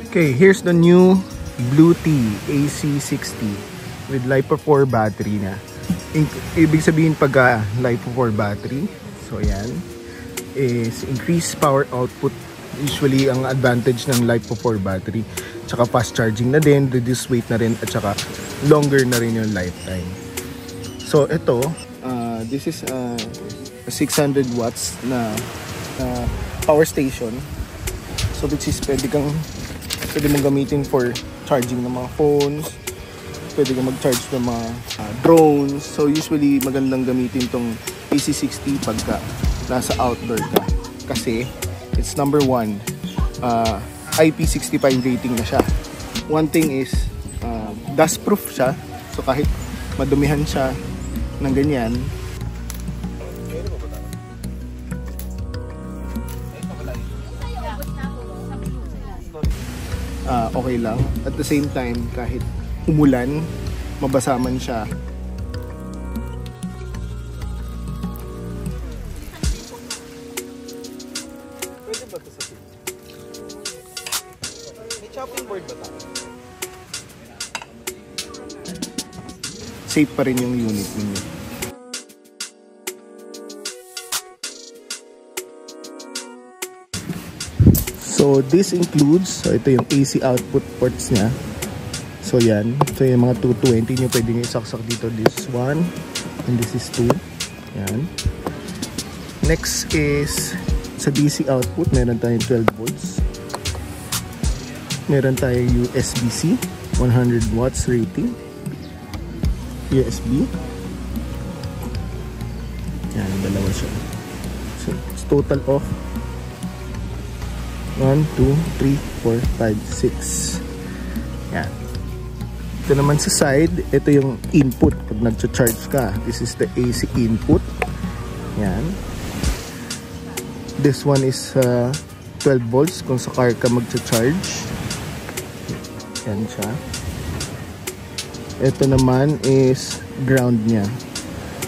Okay, here's the new Bluetee AC60 with LiPo4 battery na. Ibig sabihin pag LiPo4 battery, so yan, is increased power output. Usually ang advantage ng LiPo4 battery, tsaka fast charging na din, reduce weight na rin, at tsaka longer na rin yung lifetime. So ito, this is a 600 watts na power station. So which is pwede mong gamitin for charging ng mga phones, pwede kang mag-charge ng mga drones. So usually magandang gamitin tong AC60 pagka nasa outdoor ka, kasi it's number 1, IP65 rating na siya. One thing is dust proof siya, so kahit madumihan siya ng ganyan, okay lang. At the same time, kahit umulan, mabasa man siya, pwede ba ito sa tip? May chopping board ba tayo? Safe pa rin yung unit ninyo. So this includes, so ito yung AC output ports niya. So yan, ito yung mga 220 nyo pwede nyo isaksak dito. This is 1 and this is 2. Yan. Next is sa DC output, meron tayong 12 volts. Meron tayong USB-C, 100 watts rating. USB. Yan, dalawa siya. So it's total of 1, 2, 3, 4, 5, 6. Yan. Ito naman sa side, ito yung input pag nag-charge ka. This is the AC input. Yan. This one is 12 volts kung sa car ka mag-charge. Yan siya. Ito naman is ground niya.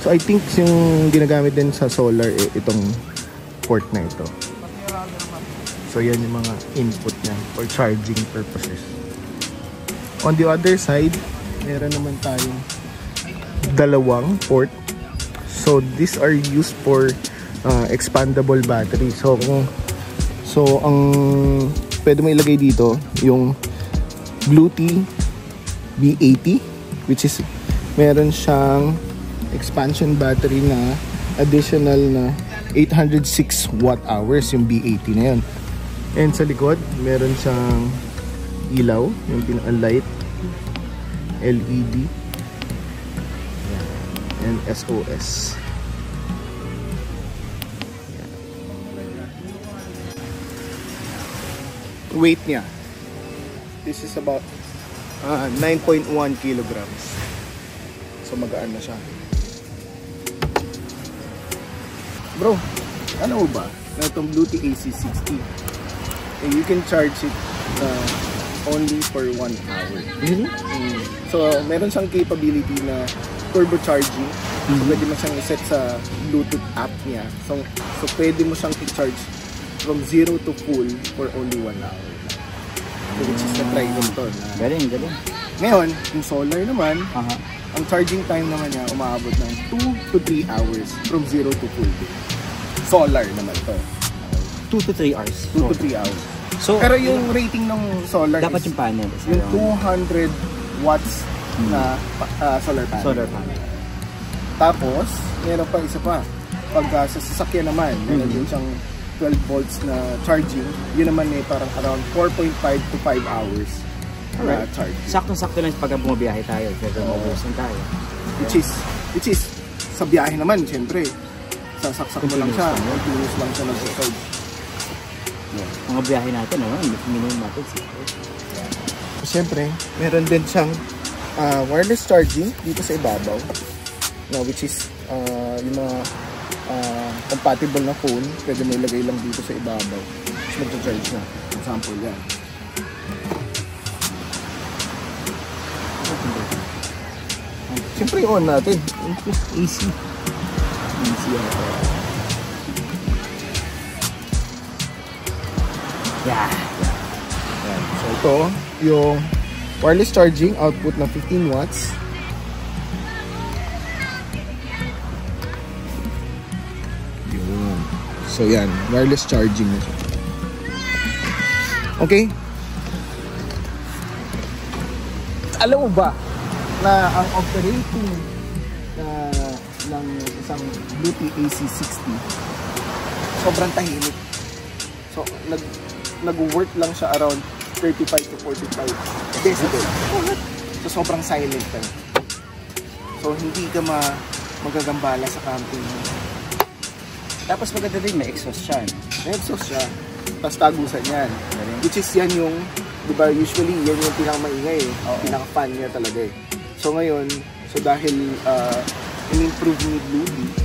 So I think yung ginagamit din sa solar, itong port na ito. So yan yung mga input niya for charging purposes. On the other side, meron naman tayong dalawang port. So these are used for expandable battery. So ang pwede mo ilagay dito yung Bluetee B80, which is meron siyang expansion battery na additional na 806 watt hours yung B80 na yun. And sa likod, meron siyang ilaw, yung pinaka-light, LED, and SOS. Weight niya, this is about 9.1 kilograms. So magaan na siya. Bro, ano ba na itong Bluetee AC60? You can charge it only for 1 hour. So meron siyang capability na turbo charging. So pwede mo siyang iset sa Bluetooth app niya. So pwede mo siyang i-charge from 0 to full for only 1 hour. So, which is na try nito. Galing. Ngayon, yung solar naman, ang charging time naman niya umaabot ng 2 to 3 hours from 0 to full day. Solar naman to. 2 to 3 hours. 2 to 3 hours. So, pero yung rating ng solar dapat is yung panel. Yung 200 watts na solar panel. Solar panel. Tapos, meron pa isa pa. Pag sa sasakyan naman, meron din siyang 12 volts na charging. Yun naman parang around 4.5 to 5 hours na charge. Sakto-sakto lang pag bumabiyahe tayo. Pero mabusin tayo. Which is, sa biyahe naman, syempre, sasaksak mo lang siya. Continuous lang siya nag-charge. Mga biyahe natin, minimum natin. Siyempre, meron din siyang wireless charging dito sa ibabaw. Which is, yung mga compatible na phone, pwede mo ilagay lang dito sa ibabaw. Mag-charge na. Example yan. Siyempre, on natin. Easy. Easy yan. Yeah. Yan. So, ito, yung wireless charging, output ng 15 watts. Yun. So yan, wireless charging na siya. Okay? Alam mo ba na ang operating ng isang Bluetooth AC60 sobrang tahimik. So nag-work lang siya around 35 to 45 decibel. So sobrang silent ka. So hindi ka magagambala sa camping. Tapos maganda din, may exhaust siya. May exhaust siya. Tapos tagusan yan. Which is yan yung, diba, usually yan yung pinakamaingay eh. Pinaka-fan niya talaga eh. So ngayon, dahil in-improve ni Bluetooth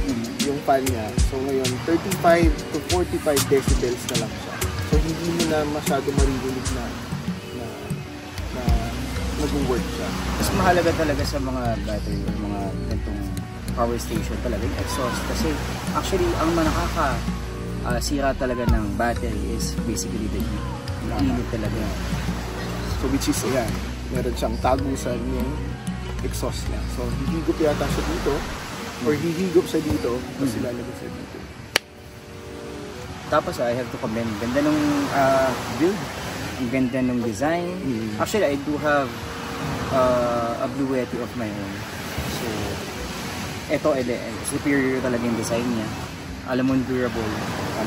yung fan niya, so ngayon 35 to 45 decibels na lang siya. So hindi mo na masyado maririnig na nag-work siya. Mas mahalaga talaga sa mga battery or mga ganitong power station talaga yung exhaust. Kasi actually, ang sira talaga ng battery is basically the heat. Yung init talaga. So which is, ayan, meron siyang tagusan yung exhaust niya. So hihigop yata siya dito or hihigop siya dito tapos ilalagay siya dito. Tapos I have to commend. Ganda nung build. Ang ganda nung design. Actually, I do have a Blue Yeti of my own. So, ito, superior talaga yung design niya. Alam mo, durable.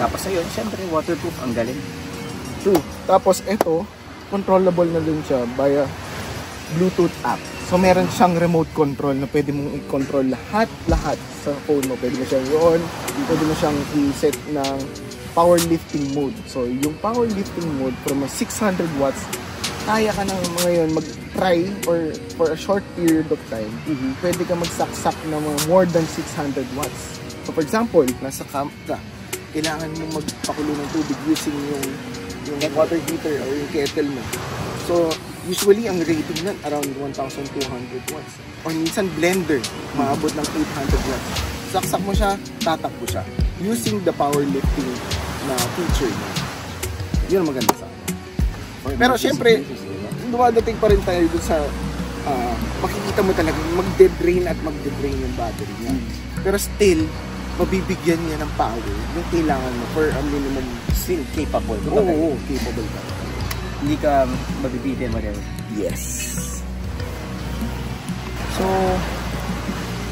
Tapos ayun, syempre, waterproof. Ang galing. True. Tapos ito, controllable na din siya via Bluetooth app. So, meron siyang remote control na pwede mong i-control lahat sa phone mo. Pwede mo siyang i-on, pwede mo siyang i-set ng powerlifting mode. So, yung powerlifting mode from a 600 watts, kaya ka na ngayon mag-try or for a short period of time, pwede ka magsaksak ng more than 600 watts. So, for example, nasa camp ka, kailangan mo magpakulo ng tubig using yung water heater or yung kettle mo. So, usually, ang rating nun around 1,200 watts. Or minsan, blender, maabot ng 800 watts. Saksak mo siya, tatakbo siya. Using the powerlifting na feature niya. Yun ang maganda sa akin. Pero syempre, dumadating pa rin tayo dun sa makikita mo talaga magde-drain at magde-drain yung battery niya. Pero still, mabibigyan niya ng power yung kailangan mo for a minimum. Still capable. Oo, capable ka. Hindi ka mabibitin mo rin. Yes. So,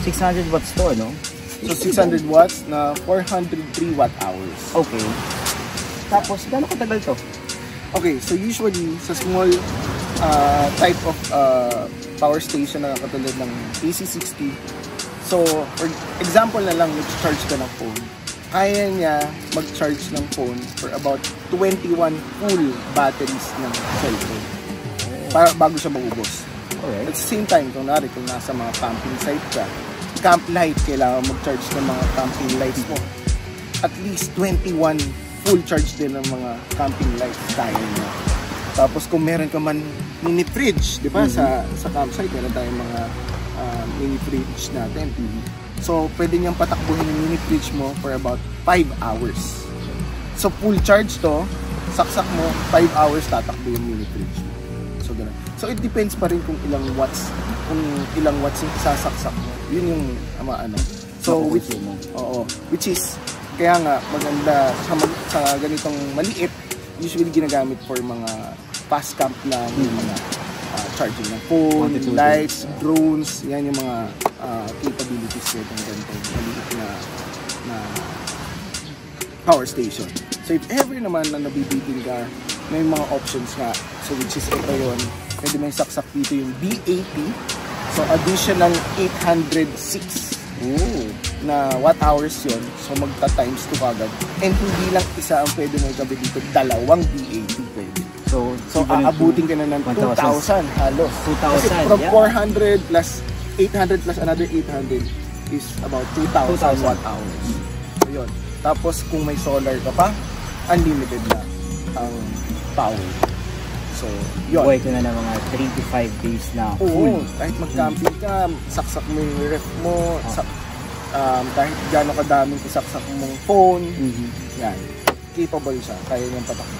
600 watts to, no? So, 600 watts na 403 watt hours. Okay. Tapos, gaano katagal to? Okay, so usually, sa small type of power station na katulad ng AC60, so, for example na lang, mag-charge ka ng phone. Kaya niya mag-charge ng phone for about 21 full batteries ng cellphone bago siya maubos. Alright. At the same time, kung nasa mga camping site ka, camp light, kailangan mag-charge ng mga camping lights mo. At least 21 full charge din ng mga camping lights kaya niya. Tapos kung meron ka man mini fridge, di ba? Sa campsite, meron tayong mga mini fridge natin. So, pwede niyang patakbuhin yung mini fridge mo for about 5 hours. So, full charge to, saksak mo, 5 hours tatakbo yung mini fridge mo. So, ganun. So, it depends pa rin kung ilang watts yung sasaksak mo. Yun yung So, which is, kaya nga, maganda sa ganitong maliit, usually ginagamit for mga fast camp lang, yung mga charging ng phone, lights, drones, yan yung mga capabilities nitong ganitong maliit na power station. So if ever naman na nabibitin ka, may mga options nga. So which is ito yun, pwede may saksak dito yung B80. So additional 806 na watt hours yun. So magta-times 2 kagad. And hindi lang isa ang pwede may gabi dito, dalawang B80 pwede. So aabutin ka na ng 2,000 halos. 2,000, kasi from 400 plus 800 plus another 800 is about 2,000 watt hours. So yun. Tapos kung may solar ka pa, unlimited na ang power. So yun. Buhay ko na ng mga 3 to 5 days na full. Oo, kahit mag-camping ka, saksak mo yung ref mo, kahit gano'n kadaming isaksak mong phone, yan. Capable siya, kaya niyang patakbo.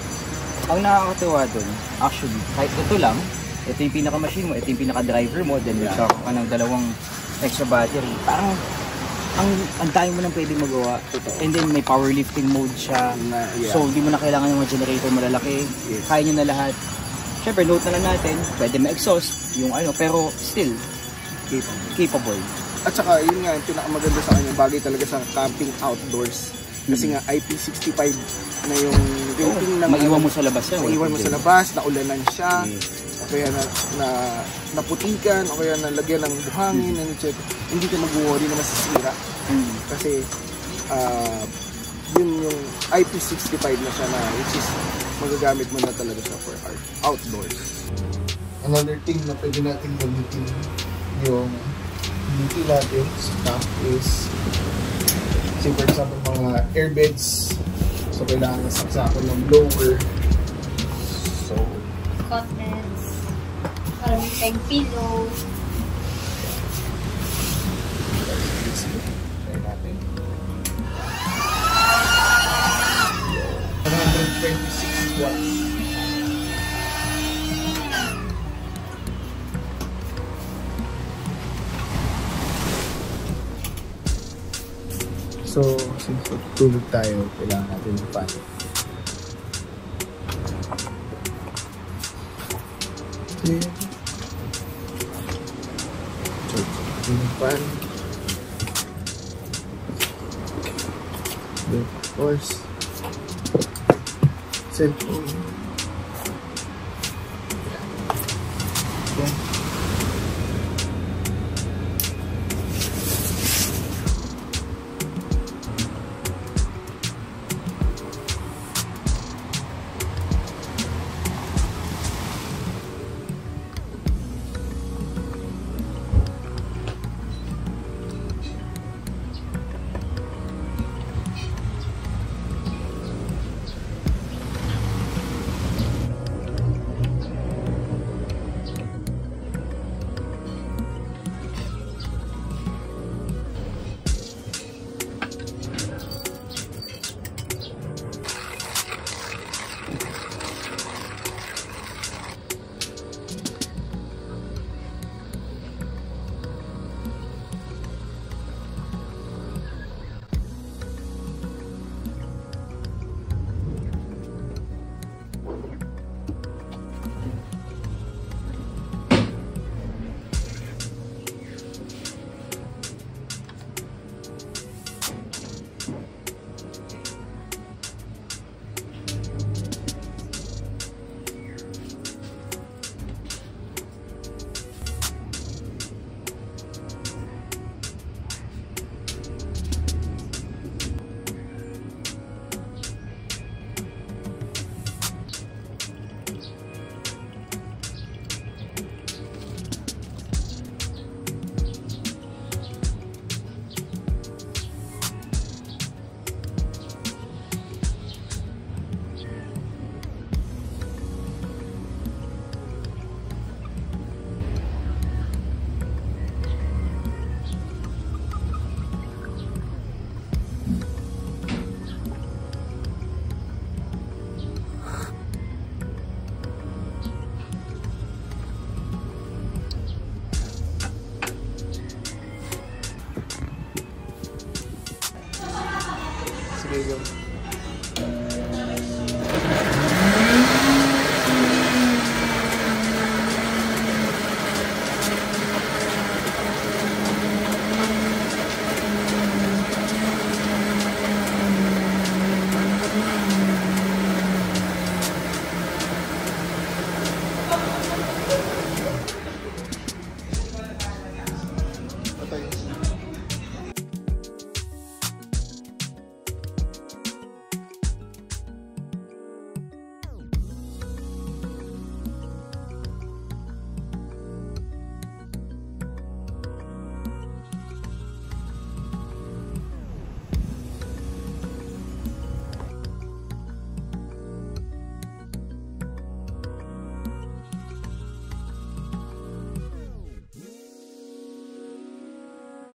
Ang nakakatuwa dun, actually, kahit ito lang, ito yung pinaka-machine mo, ito yung pinaka-driver mo, then magkakaroon ka ng dalawang extra battery. Parang, ang dami mo nang pwedeng magawa. And then may powerlifting mode siya. So hindi mo na kailangan ng mga generator malalaki. Kaya nyo na lahat. Siyempre note na lang natin, pwede ma-exhaust yung ano, pero still capable. At saka yun nga, yung pinakamaganda sa kanya, bagay talaga sa camping outdoors. Kasi nga IP65 na yung rating ng maiwan mo sa labas yan. Maiwan mo sa labas, naulanan siya. O kaya naputikan, o kaya nalagyan ng buhangin, hindi ka mag-worry na masisira. Kasi yun yung IP65 na siya na which is magagamit mo na talaga siya for outdoors. Another thing na pwede natin gamitin yung duty natin sa camp is say for example mga airbeds. So kailangan nasaksakan ng blower. So cottons, para may peg pillow. Try natin. 126 watts. So, since tulog tayo, kailangan natin ng fan. Okay. So, yung fan. Then, of course, cellphone.